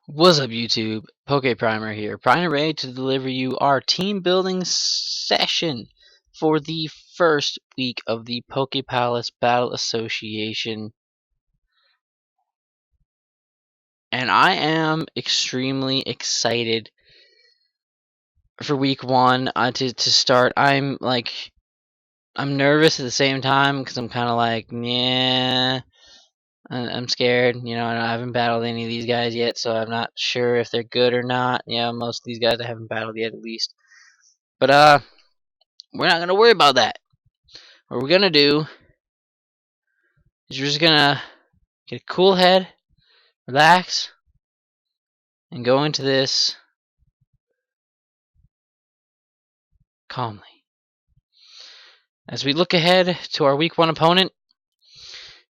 What's up, YouTube? PokePrimer here, primed and ready to deliver you our team building session for the first week of the Poke Palace Battle Association. And I am extremely excited for week one to start. I'm nervous at the same time because I'm kind of like, yeah. I'm scared, I haven't battled any of these guys yet, so I'm not sure if they're good or not. Most of these guys I haven't battled yet, at least. But, we're not going to worry about that. What we're going to do is we're just going to get a cool head, relax, and go into this calmly. As we look ahead to our week one opponent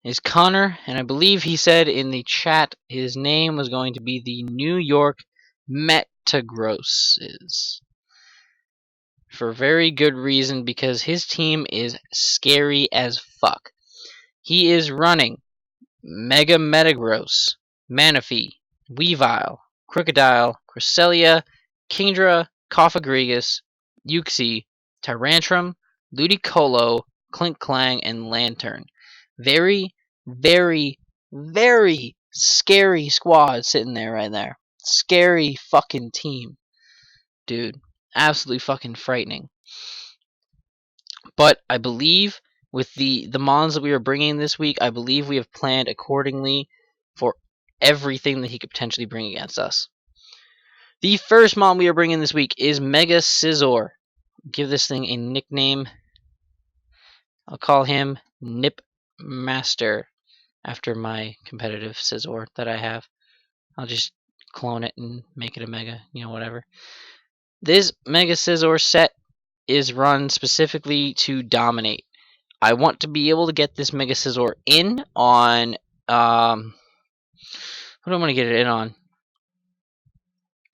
is Connor, and I believe he said in the chat his name was going to be the New York Metagross. For very good reason, because his team is scary as fuck. He is running Mega Metagross, Manaphy, Weavile, Crocodile, Cresselia, Kingdra, Coffagrigus, Uxie, Tyrantrum, Ludicolo, Clinkclang, and Lantern. Very, very, very scary squad sitting there right there. Scary fucking team. Dude, absolutely fucking frightening. But I believe with the mons that we are bringing this week, I believe we have planned accordingly for everything that he could potentially bring against us. The first mon we are bringing this week is Mega Scizor. Give this thing a nickname. I'll call him Nip Master after my competitive Scizor that I have. I'll just clone it and make it a Mega, whatever. This Mega Scizor set is run specifically to dominate. I want to be able to get this Mega Scizor in on what do I want to get it in on?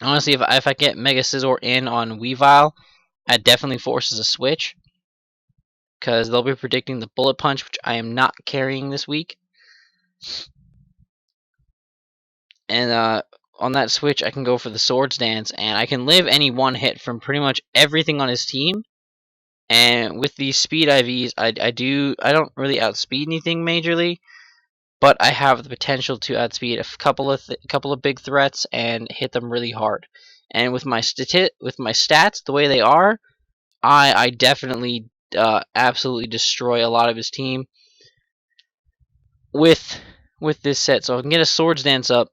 Honestly, if I get Mega Scizor in on Weavile, that definitely forces a switch, because they'll be predicting the Bullet Punch, which I am not carrying this week. And on that switch, I can go for the Swords Dance, and I can live any one hit from pretty much everything on his team. And with these speed IVs, I don't really outspeed anything majorly, but I have the potential to outspeed a couple of big threats and hit them really hard. And with my stats the way they are, I definitely absolutely destroy a lot of his team with this set. So if I can get a Swords Dance up,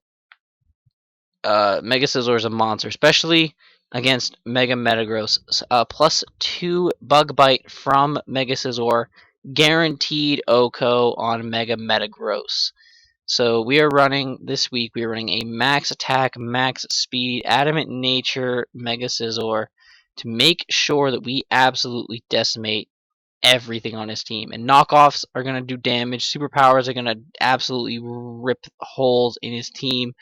Mega Scizor is a monster, especially against Mega Metagross. +2 Bug Bite from Mega Scizor, guaranteed OHKO on Mega Metagross. So we are running this week. We are running a max attack, max speed, adamant nature Mega Scizor to make sure that we absolutely decimate everything on his team. And knockoffs are going to do damage. Superpowers are going to absolutely rip holes in his team.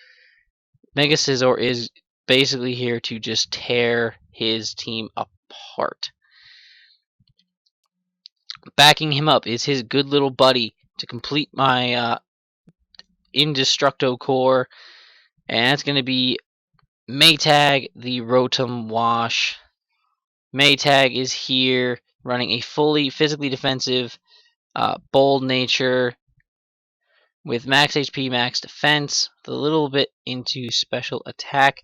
Mega Scizor is basically here to just tear his team apart. Backing him up is his good little buddy to complete my Indestructo core, and that's going to be Maytag, the Rotom Wash. Maytag is here running a fully physically defensive, bold nature with max HP, max defense, with a little bit into special attack.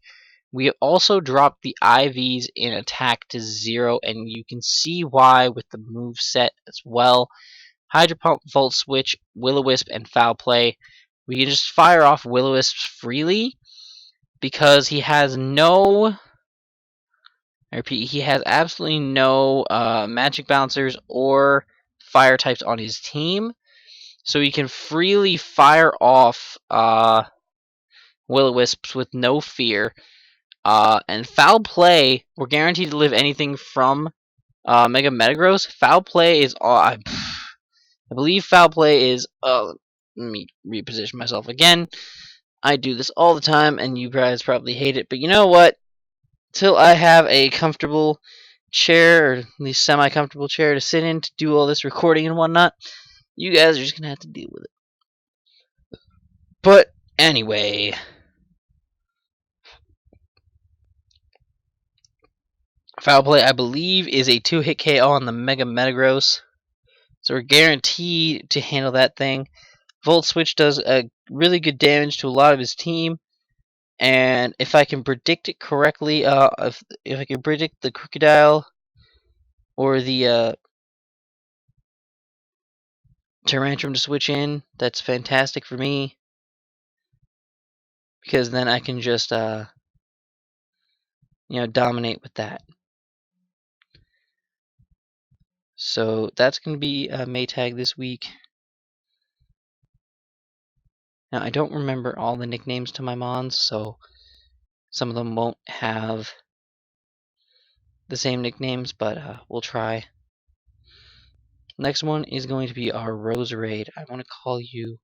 We have also dropped the IVs in attack to 0, and you can see why with the move set as well. Hydro Pump, Volt Switch, Will-O-Wisp, and Foul Play. We can just fire off Will-O-Wisp freely because he has no... I repeat, he has absolutely no Magic Bouncers or Fire types on his team. So he can freely fire off Will-O-Wisps with no fear. And Foul Play, we're guaranteed to live anything from Mega Metagross. Foul Play is... I believe Foul Play is... let me reposition myself again. I do this all the time, and you guys probably hate it. But you know what? Till I have a comfortable chair, or at least semi-comfortable chair to sit in to do all this recording and whatnot, you guys are just going to have to deal with it. But anyway, Foul Play, I believe, is a 2-hit KO on the Mega Metagross. So we're guaranteed to handle that thing. Volt Switch does a really good damage to a lot of his team. And if I can predict it correctly, if I can predict the Crocodile or the Tyrantrum to switch in, that's fantastic for me. Because then I can just, dominate with that. So that's going to be Maytag this week. Now, I don't remember all the nicknames to my Mons, so some of them won't have the same nicknames, but we'll try. Next one is going to be our Roserade. I want to call you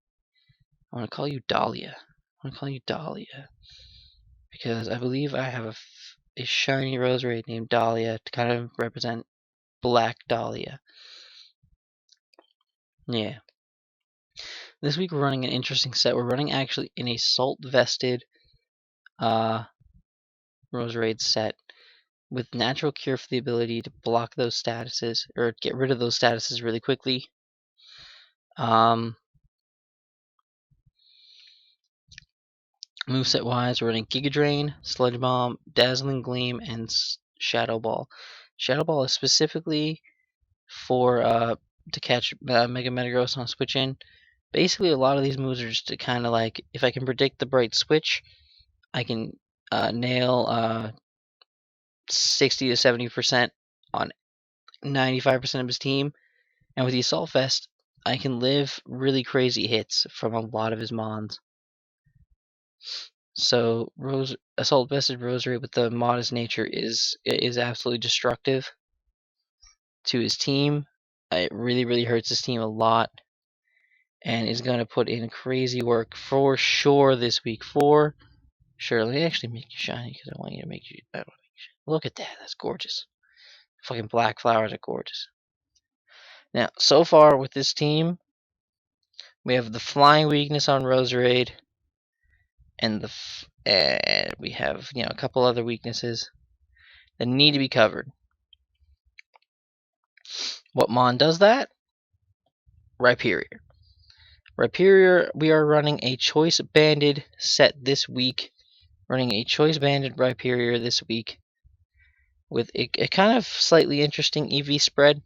Dahlia. I want to call you Dahlia because I believe I have a shiny Roserade named Dahlia to kind of represent Black Dahlia. Yeah. This week we're running an interesting set. We're running actually an Assault Vested Roserade set with Natural Cure for the ability to block those statuses or get rid of those statuses really quickly. Moveset wise, we're running Giga Drain, Sludge Bomb, Dazzling Gleam, and Shadow Ball. Shadow Ball is specifically for to catch Mega Metagross on switch in. Basically, a lot of these moves are just to kind of like, if I can predict the Bright Switch, I can nail 60 to 70% on 95% of his team. And with the Assault Vest, I can live really crazy hits from a lot of his Mons. So Assault Vested Rosary with the modest nature is absolutely destructive to his team. It really hurts his team a lot, and is going to put in crazy work for sure this week. For sure. Let me actually make you shiny because I want you to make you. Look at that. That's gorgeous. Fucking black flowers are gorgeous. Now, so far with this team, we have the flying weakness on Roserade, and we have a couple other weaknesses that need to be covered. What Mon does that? Rhyperior. Rhyperior, we are running a choice banded set this week. Running a choice banded Rhyperior this week with a kind of slightly interesting EV spread.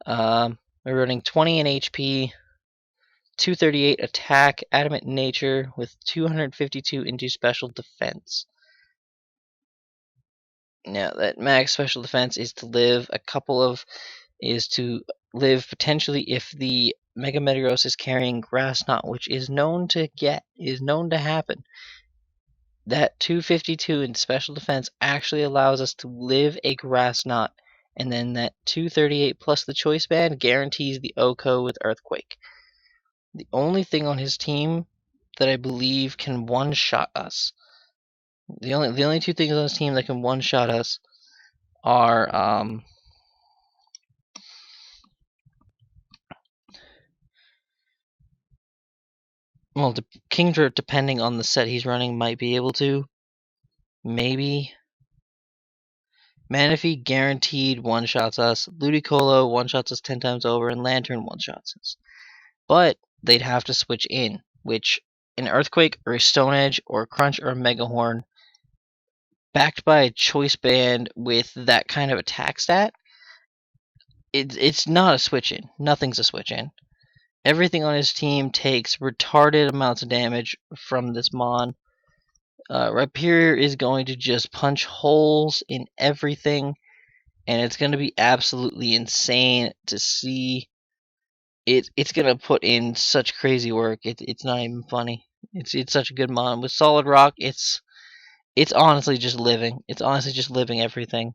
We're running 20 in HP, 238 attack, adamant nature, with 252 into special defense. Now, that max special defense is to live potentially if the Mega Metagross is carrying Grass Knot, which is known to happen. That 252 in special defense actually allows us to live a Grass Knot, and then that 238 plus the choice band guarantees the OHKO with Earthquake. The only thing on his team that I believe can one-shot us, the only two things on his team that can one-shot us are well, Kingdra, depending on the set he's running, might be able to. Maybe. Manaphy guaranteed one-shots us. Ludicolo one-shots us 10 times over, and Lantern one-shots us. But they'd have to switch in, which an Earthquake or a Stone Edge or a Crunch or a Megahorn, backed by a choice band with that kind of attack stat, it's not a switch in. Nothing's a switch in. Everything on his team takes retarded amounts of damage from this Mon. Rhyperior is going to just punch holes in everything, and it's going to be absolutely insane to see. It's going to put in such crazy work. It's not even funny. It's such a good Mon. With Solid Rock, it's honestly just living. It's honestly just living everything.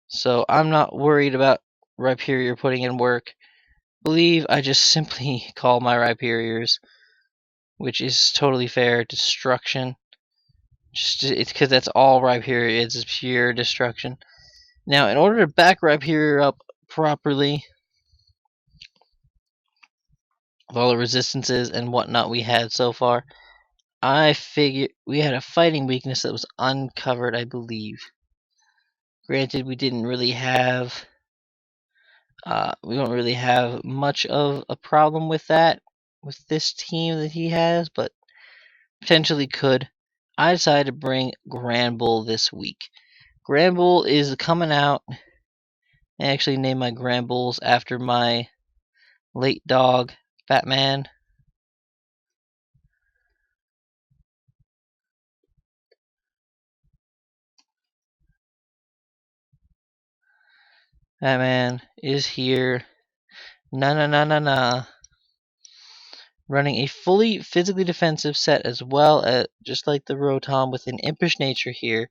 So I'm not worried about Rhyperior putting in work. Believe I just simply call my Rhyperiors, which is totally fair, destruction. It's because that's all Rhyperior is pure destruction. Now, in order to back Rhyperior up properly, with all the resistances and whatnot we had so far, I figured we had a fighting weakness that was uncovered, I believe. Granted, we don't really have much of a problem with that with this team that he has, but potentially could. I decided to bring Granbull this week. Granbull is coming out. I actually named my Granbulls after my late dog, Batman. Batman is here. Na. Running a fully physically defensive set as well, as just like the Rotom, with an impish nature here,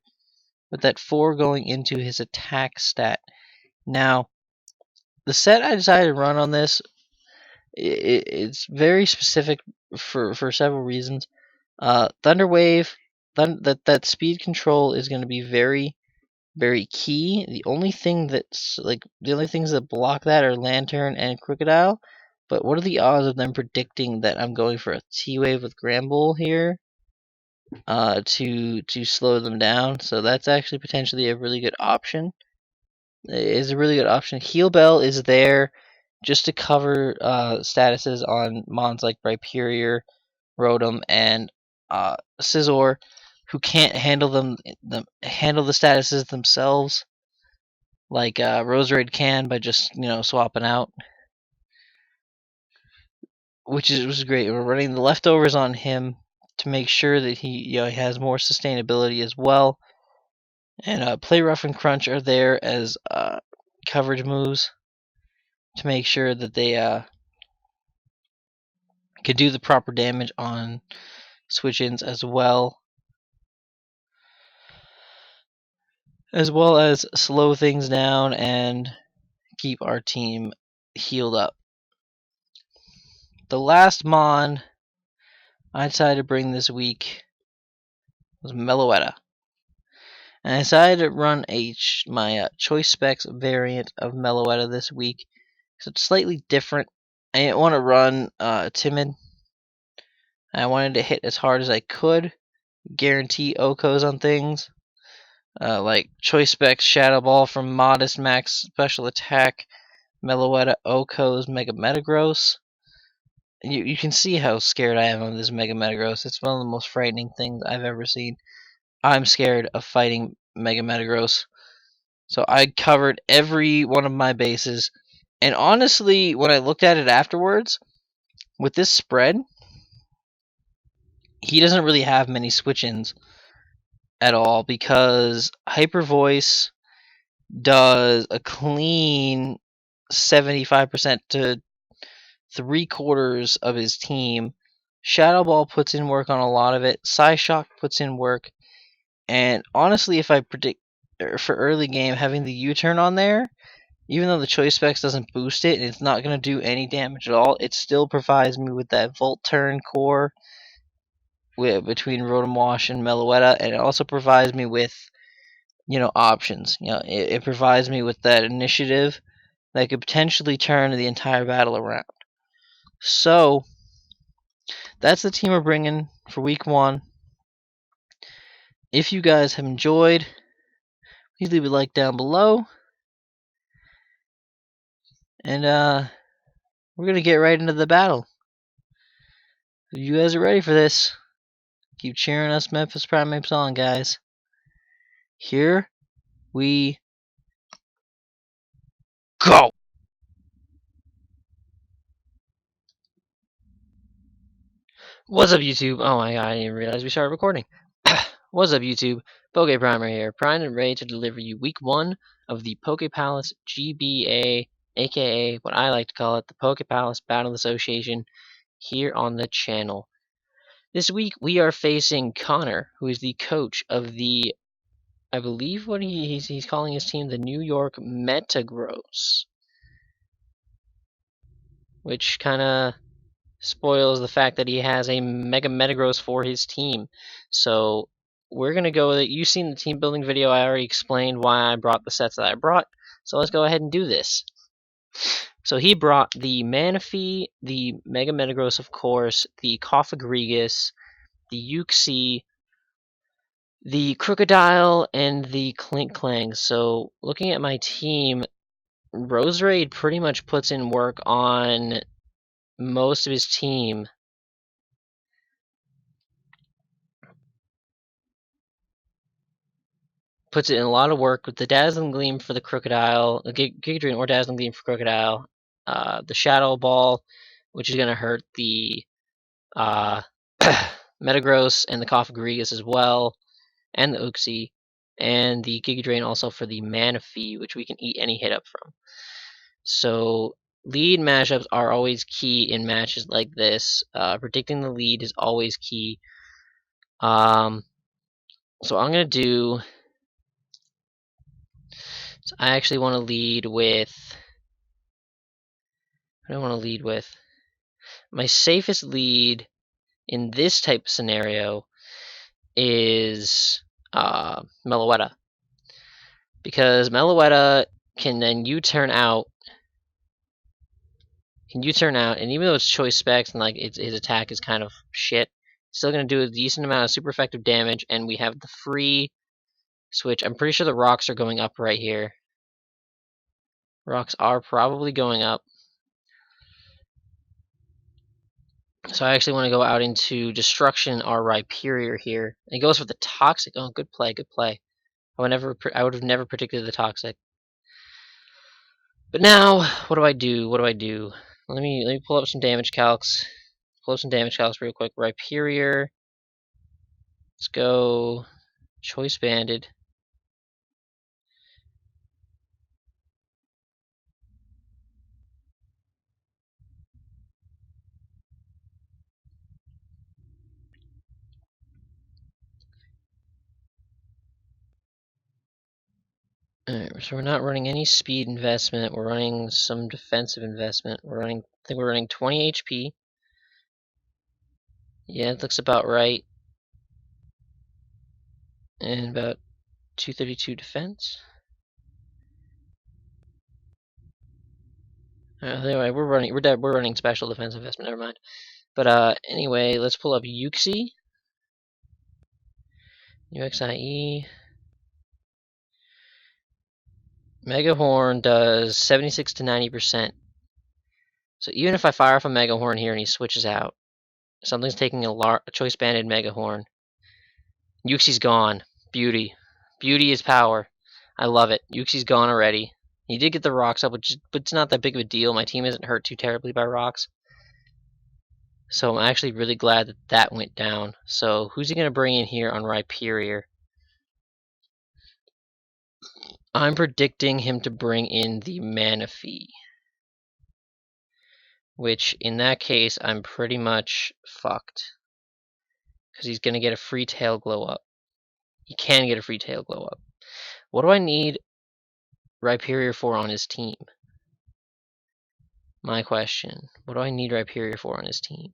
with that 4 going into his attack stat. Now, the set I decided to run on this, it's very specific for several reasons. Thunder Wave, that speed control is going to be very, very key. The only things that block that are Lantern and Crocodile. But what are the odds of them predicting that I'm going for a T-Wave with Granbull here to slow them down? So that's actually potentially a really good option. Is a really good option. Heal Bell is there just to cover statuses on mons like Rhyperior, Rotom, and Scizor, who can't handle handle the statuses themselves, like Roserade can by just swapping out, which is great. We're running the leftovers on him to make sure that he has more sustainability as well. And Play Rough and Crunch are there as coverage moves to make sure that they can do the proper damage on switch-ins, as well as slow things down and keep our team healed up. The last mon I decided to bring this week was Meloetta. And I decided to run my Choice Specs variant of Meloetta this week. So it's slightly different. I didn't want to run Timid. I wanted to hit as hard as I could, guarantee OHKOs on things. Like Choice Specs Shadow Ball from Modest Max Special Attack, Meloetta OHKOs Mega Metagross. You can see how scared I am of this Mega Metagross. It's one of the most frightening things I've ever seen. I'm scared of fighting Mega Metagross. So I covered every one of my bases. And honestly, when I looked at it afterwards, with this spread, he doesn't really have many switch-ins at all, because Hyper Voice does a clean 75% to 3/4 of his team. Shadow Ball puts in work on a lot of it. Psyshock puts in work. And honestly, if I predict for early game, having the U-turn on there, even though the Choice Specs doesn't boost it and it's not going to do any damage at all, it still provides me with that Volt Turn core between Rotom Wash and Meloetta, and it also provides me with options. It provides me with that initiative that could potentially turn the entire battle around. So that's the team we're bringing for week 1. If you guys have enjoyed, please leave a like down below. And we're going to get right into the battle. If you guys are ready for this, keep cheering us Memphis Primeapes on, guys. Here we go! What's up, YouTube? Oh my god, I didn't realize we started recording. What's up, YouTube? PokePrimer here, primed and ready to deliver you week 1 of the Poke Palace GBA, aka what I like to call it, the Poke Palace Battle Association, here on the channel. This week we are facing Connor, who is the coach of the, I believe what he's calling his team, the New York Metagross, which kind of spoils the fact that he has a Mega Metagross for his team. So we're going to go with it. You've seen the team building video. I already explained why I brought the sets that I brought. So let's go ahead and do this. So he brought the Manaphy, the Mega Metagross, of course, the Coffagrigus, the Uxie, the Crocodile and the Clink Clang. So looking at my team, Roserade pretty much puts in work on most of his team. Puts it in a lot of work with the Dazzling Gleam for the Crocodile, the Giga Drain or Dazzling Gleam for Crocodile, the Shadow Ball, which is going to hurt the Metagross and the Coffagrigus as well, and the Uxie, and the Giga Drain also for the Manaphy, which we can eat any hit up from. So lead matchups are always key in matches like this. Predicting the lead is always key. So I'm going to do... So I actually want to lead with... What do I want to lead with? My safest lead in this type of scenario is Meloetta. Because Meloetta can then U-turn out. And even though it's choice specs and like his attack is kind of shit, it's still going to do a decent amount of super effective damage, and we have the free switch. I'm pretty sure the rocks are going up right here. Rocks are probably going up. So I actually want to go out into Destruction or Rhyperior here. And he goes for the Toxic. Oh, good play, good play. I would have never predicted the Toxic. But now, what do I do? What do I do? Let me pull up some damage calcs. Pull up some damage calcs real quick. Rhyperior. Let's go Choice Banded. Alright, so we're not running any speed investment. We're running some defensive investment. I think we're running 20 HP. Yeah, it looks about right. And about 232 defense. Anyway, we're running special defense investment. Never mind. But anyway, let's pull up Uxie. UXIE. Mega Horn does 76 to 90%. So even if I fire off a Mega Horn here and he switches out, something's taking a choice banded Mega Horn. Uxie's gone. Beauty. Beauty is power. I love it. Uxie's gone already. He did get the rocks up, but it's not that big of a deal. My team isn't hurt too terribly by rocks. So I'm actually really glad that that went down. So who's he going to bring in here on Rhyperior? I'm predicting him to bring in the Manaphy. Which, in that case, I'm pretty much fucked. Because he's going to get a free tail glow up. He can get a free tail glow up. What do I need Rhyperior for on his team? My question. What do I need Rhyperior for on his team?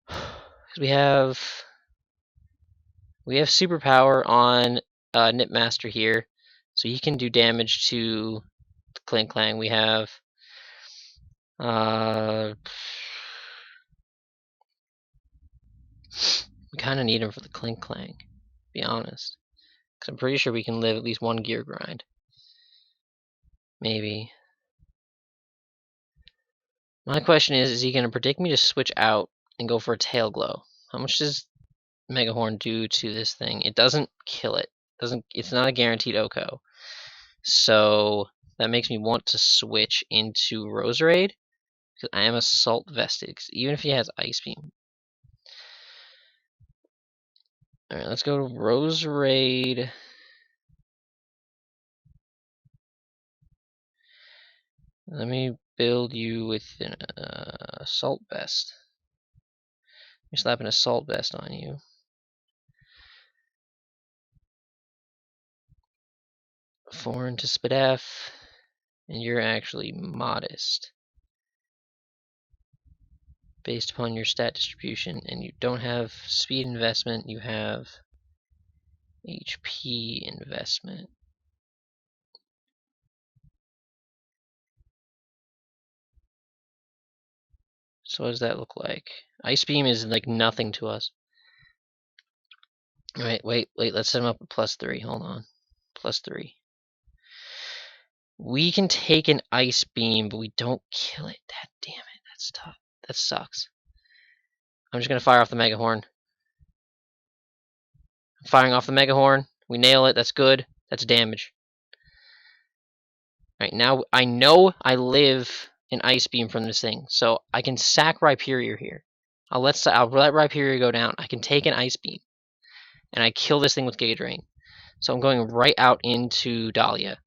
Because we have superpower on Nipmaster here, so he can do damage to the Clink Clang. We have we kind of need him for the Clink Clang, to be honest. Because I'm pretty sure we can live at least one gear grind. Maybe. My question is he going to predict me to switch out and go for a Tail Glow? How much does Mega Horn do to this thing? It doesn't kill it. It's not a guaranteed OHKO. So that makes me want to switch into Roserade, because I am Assault Vested, even if he has Ice Beam. Alright, let's go to Roserade. Let me build you with an Assault Vest. Let me slap an Assault Vest on you. Foreign to Spadef, and you're actually modest based upon your stat distribution, and you don't have speed investment, you have HP investment. So what does that look like? Ice Beam is like nothing to us. Wait. Let's set him up at +3. Hold on. +3. We can take an Ice Beam, but we don't kill it. God damn it. That's tough. That sucks. I'm just going to fire off the Mega Horn. I'm firing off the Mega Horn. We nail it. That's good. That's damage. Right, now I know I live an Ice Beam from this thing, so I can sack Rhyperior here. I'll let Rhyperior go down. I can take an Ice Beam, and I kill this thing with Giga Drain. So I'm going right out into Dahlia.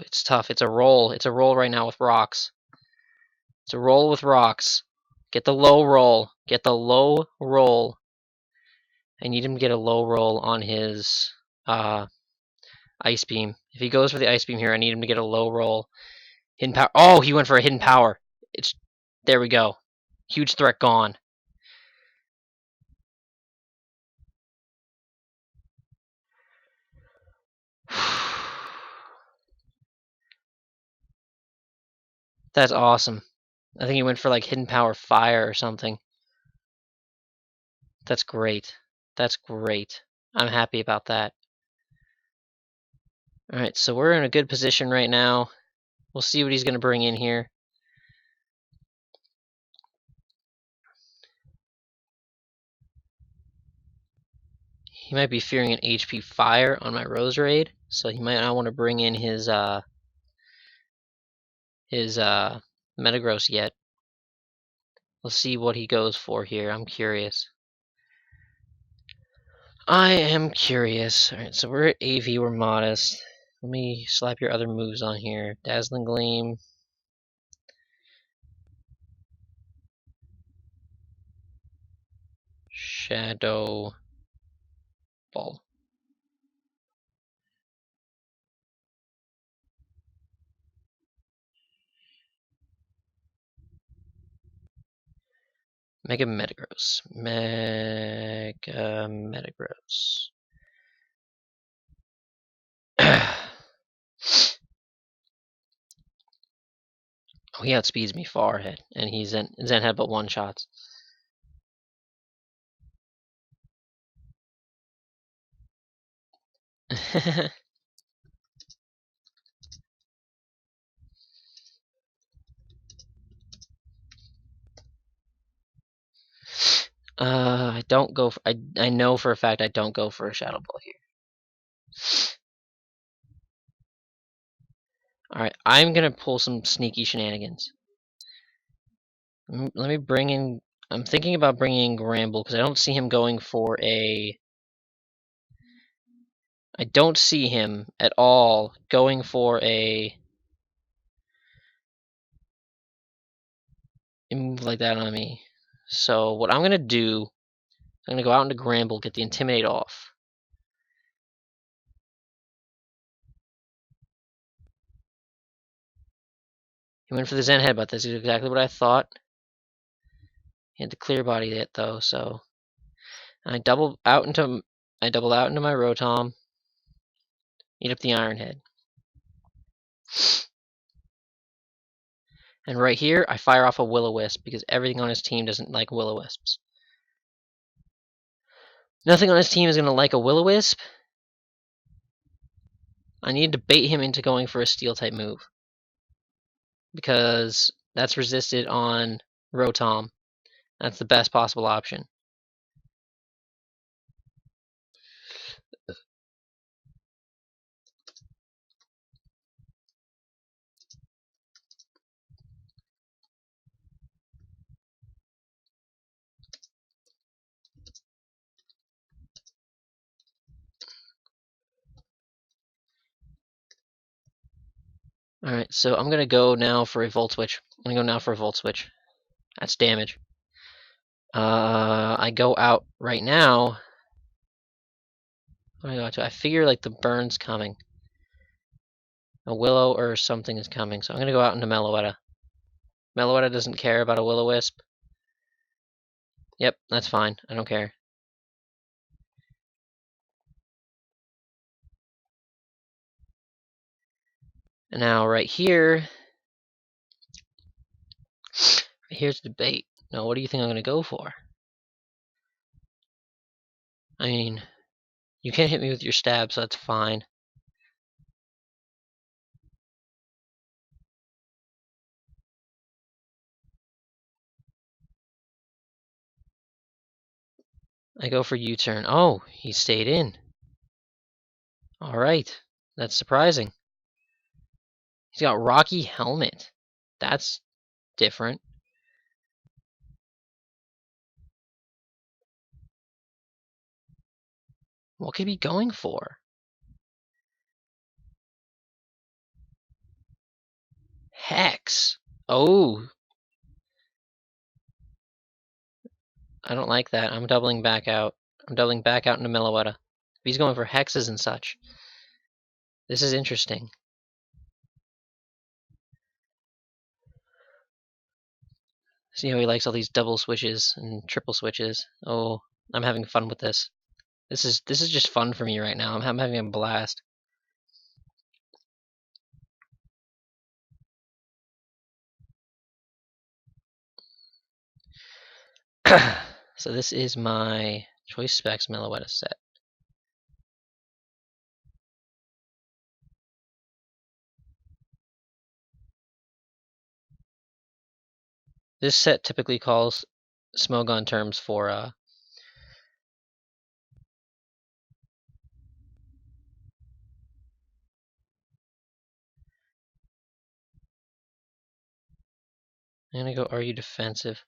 It's tough. It's a roll. It's a roll right now with rocks. It's a roll with rocks. Get the low roll. Get the low roll. I need him to get a low roll on his Ice Beam. If he goes for the Ice Beam here, I need him to get a low roll. Hidden power. Oh, he went for a hidden power. There we go. Huge threat gone. That's awesome. I think he went for like hidden power fire or something. That's great. That's great. I'm happy about that. Alright, so we're in a good position right now. We'll see what he's going to bring in here. He might be fearing an HP fire on my Rose Raid, so he might not want to bring in his Metagross yet. We'll see what he goes for here. I'm curious. I am curious. Alright, so we're at AV, we're modest. Let me slap your other moves on here. Dazzling Gleam. Shadow Ball. Mega Metagross. Mega Metagross. Oh, he outspeeds me far ahead, and he's Zen had but one shots. I don't go. I know for a fact I don't go for a Shadow Ball here. All right, I'm gonna pull some sneaky shenanigans. Let me bring in. I'm thinking about bringing in Gramble because I don't see him going for a. I don't see him at all going for a move like that on me. So what I'm gonna do, I'm gonna go out into Gramble, get the Intimidate off. He went for the Zen Headbutt. That's exactly what I thought. He had to clear body it though, so I double out into my Rotom. Eat up the Iron Head. And right here, I fire off a Will-O-Wisp because everything on his team doesn't like Will-O-Wisps. Nothing on his team is going to like a Will-O-Wisp. I need to bait him into going for a Steel-type move because that's resisted on Rotom. That's the best possible option. Alright, so I'm going to go now for a Volt Switch. That's damage. I go out right now. What do I go to? I figure like the burn's coming. A Willow or something is coming, so I'm going to go out into Meloetta. Meloetta doesn't care about a Will-O-Wisp. Yep, that's fine. I don't care. And now right here, here's the debate. Now, what do you think I'm going to go for? I mean, you can't hit me with your stab, so that's fine. I go for U-turn. Oh, he stayed in. Alright. That's surprising. He's got Rocky Helmet. That's different. What could he be going for? Hex. Oh. I don't like that. I'm doubling back out. I'm doubling back out into Meloetta. If he's going for hexes and such. This is interesting. See how he likes all these double switches and triple switches. Oh, I'm having fun with this. This is just fun for me right now. I'm having a blast. So this is my Choice Specs Meloetta set. This set typically calls Smogon terms for I'm gonna go, are you defensive?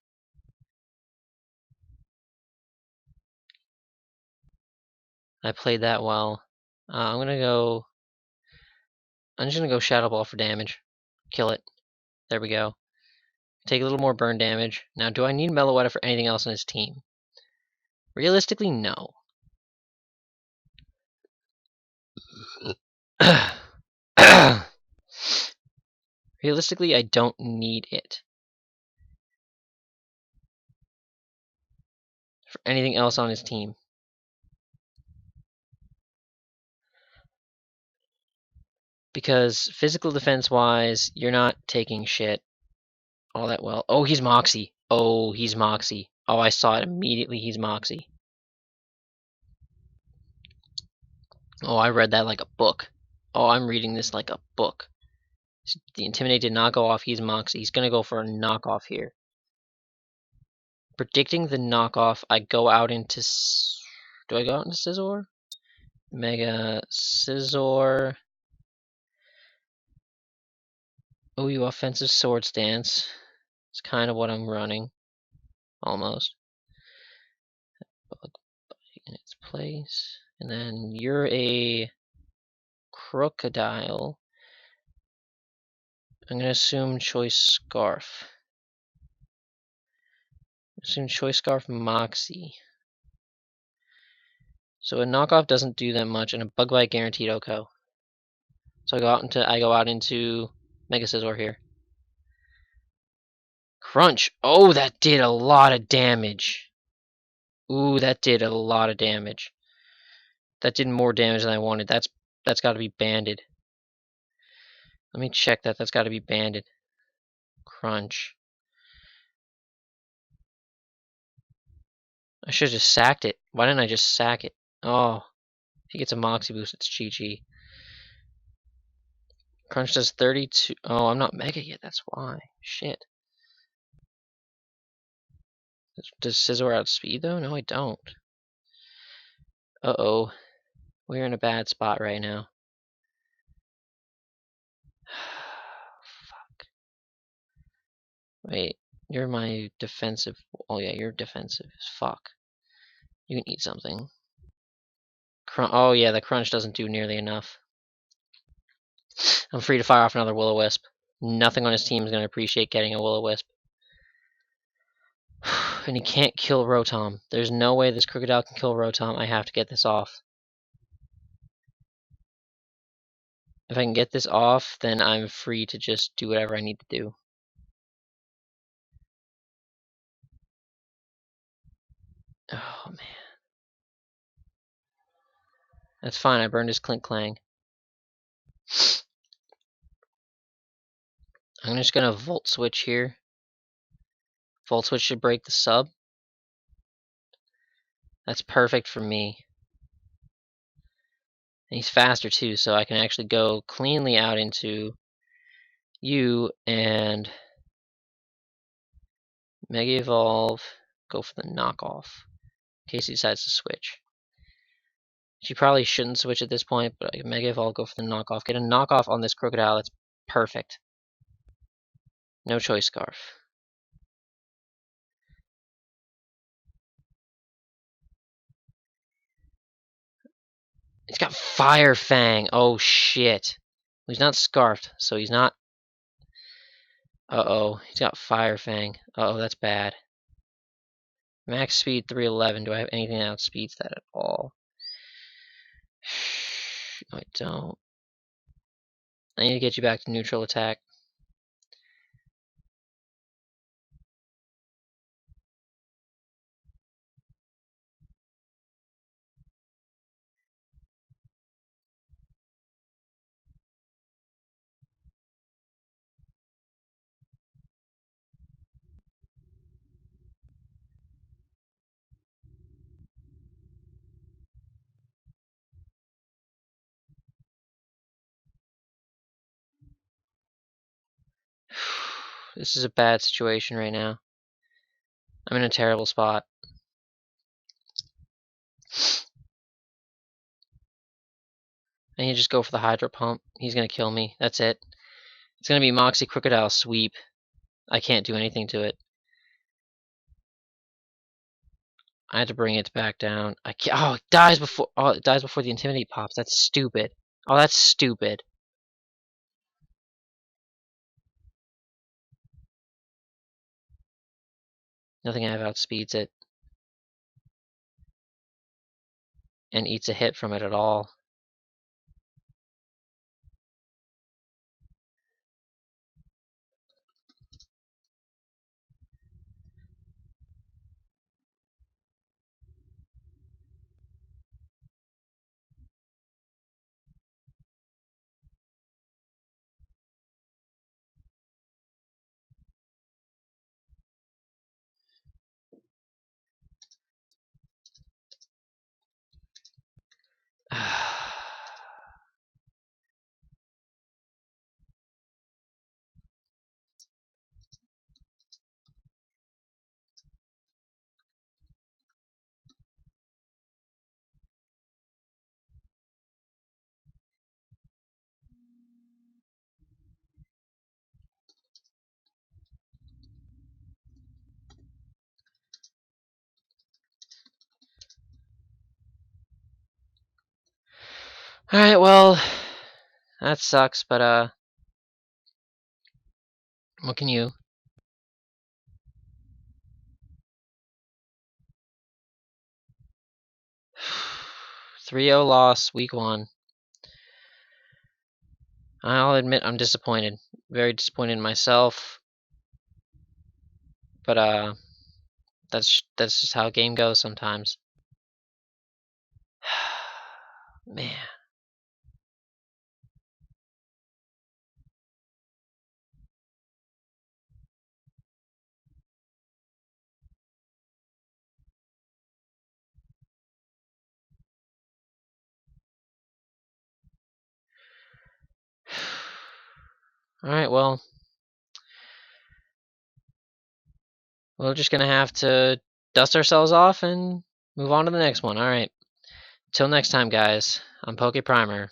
I played that well. I'm just gonna go Shadow Ball for damage. Kill it. There we go. Take a little more burn damage. Now, do I need Meloetta for anything else on his team? Realistically, no. Realistically, I don't need it for anything else on his team. Because physical defense wise, you're not taking shit all that well. Oh, he's Moxie. Oh, he's Moxie. Oh, I saw it immediately. He's Moxie. Oh, I read that like a book. Oh, I'm reading this like a book. The Intimidate did not go off. He's Moxie. He's going to go for a knockoff here. Predicting the knockoff, I go out into... Do I go out into Scizor? Mega Scizor. Oh, you offensive Sword Stance. It's kind of what I'm running. Almost. Bug in its place. And then you're a Crocodile. I'm going to assume Choice Scarf. Assume Choice Scarf Moxie. So a knockoff doesn't do that much, and a Bug Bite guaranteed OHKO. So I go out into Mega Scizor here. Crunch. Oh, that did a lot of damage. Ooh, that did a lot of damage. That did more damage than I wanted. That's got to be banded. Let me check that. That's got to be banded. Crunch. I should have just sacked it. Why didn't I just sack it? Oh, if he gets a Moxie boost, it's GG. Crunch does 32. Oh, I'm not Mega yet. That's why. Shit. Does Scizor outspeed though? No, I don't. Uh-oh. We're in a bad spot right now. Fuck. Wait, you're my defensive. Oh yeah, you're defensive. Fuck. You can eat something. Oh yeah, the crunch doesn't do nearly enough. I'm free to fire off another Will-O-Wisp. Nothing on his team is going to appreciate getting a Will-O-Wisp. And he can't kill Rotom. There's no way this Crocodile can kill Rotom. I have to get this off. If I can get this off, then I'm free to just do whatever I need to do. Oh man. That's fine, I burned his Clink Clang. I'm just gonna Volt Switch here. Volt Switch should break the sub. That's perfect for me. And he's faster too, so I can actually go cleanly out into you and Mega Evolve, go for the knockoff in case he decides to switch. She probably shouldn't switch at this point, but Mega Evolve, go for the knockoff. Get a knockoff on this Crocodile, that's perfect. No choice scarf. He's got Fire Fang. Oh shit. He's not scarfed, so he's not. Uh-oh, he's got Fire Fang. Uh-oh, that's bad. Max speed 311. Do I have anything that outspeeds that at all? No, I don't. I need to get you back to neutral attack. This is a bad situation right now. I'm in a terrible spot. I need to just go for the Hydro Pump. He's gonna kill me. That's it. It's gonna be Moxie Crocodile Sweep. I can't do anything to it. I had to bring it back down. I can't. Oh, it dies before. Oh, it dies before the Intimidate pops. That's stupid. Oh, that's stupid. Nothing I have outspeeds it and eats a hit from it at all. Alright, well, that sucks, but what can you? 3-0 loss, week 1. I'll admit I'm disappointed. Very disappointed in myself. But that's just how a game goes sometimes. Man. Alright, well, we're just gonna have to dust ourselves off and move on to the next one. Alright. Till next time, guys. I'm PokePrimer.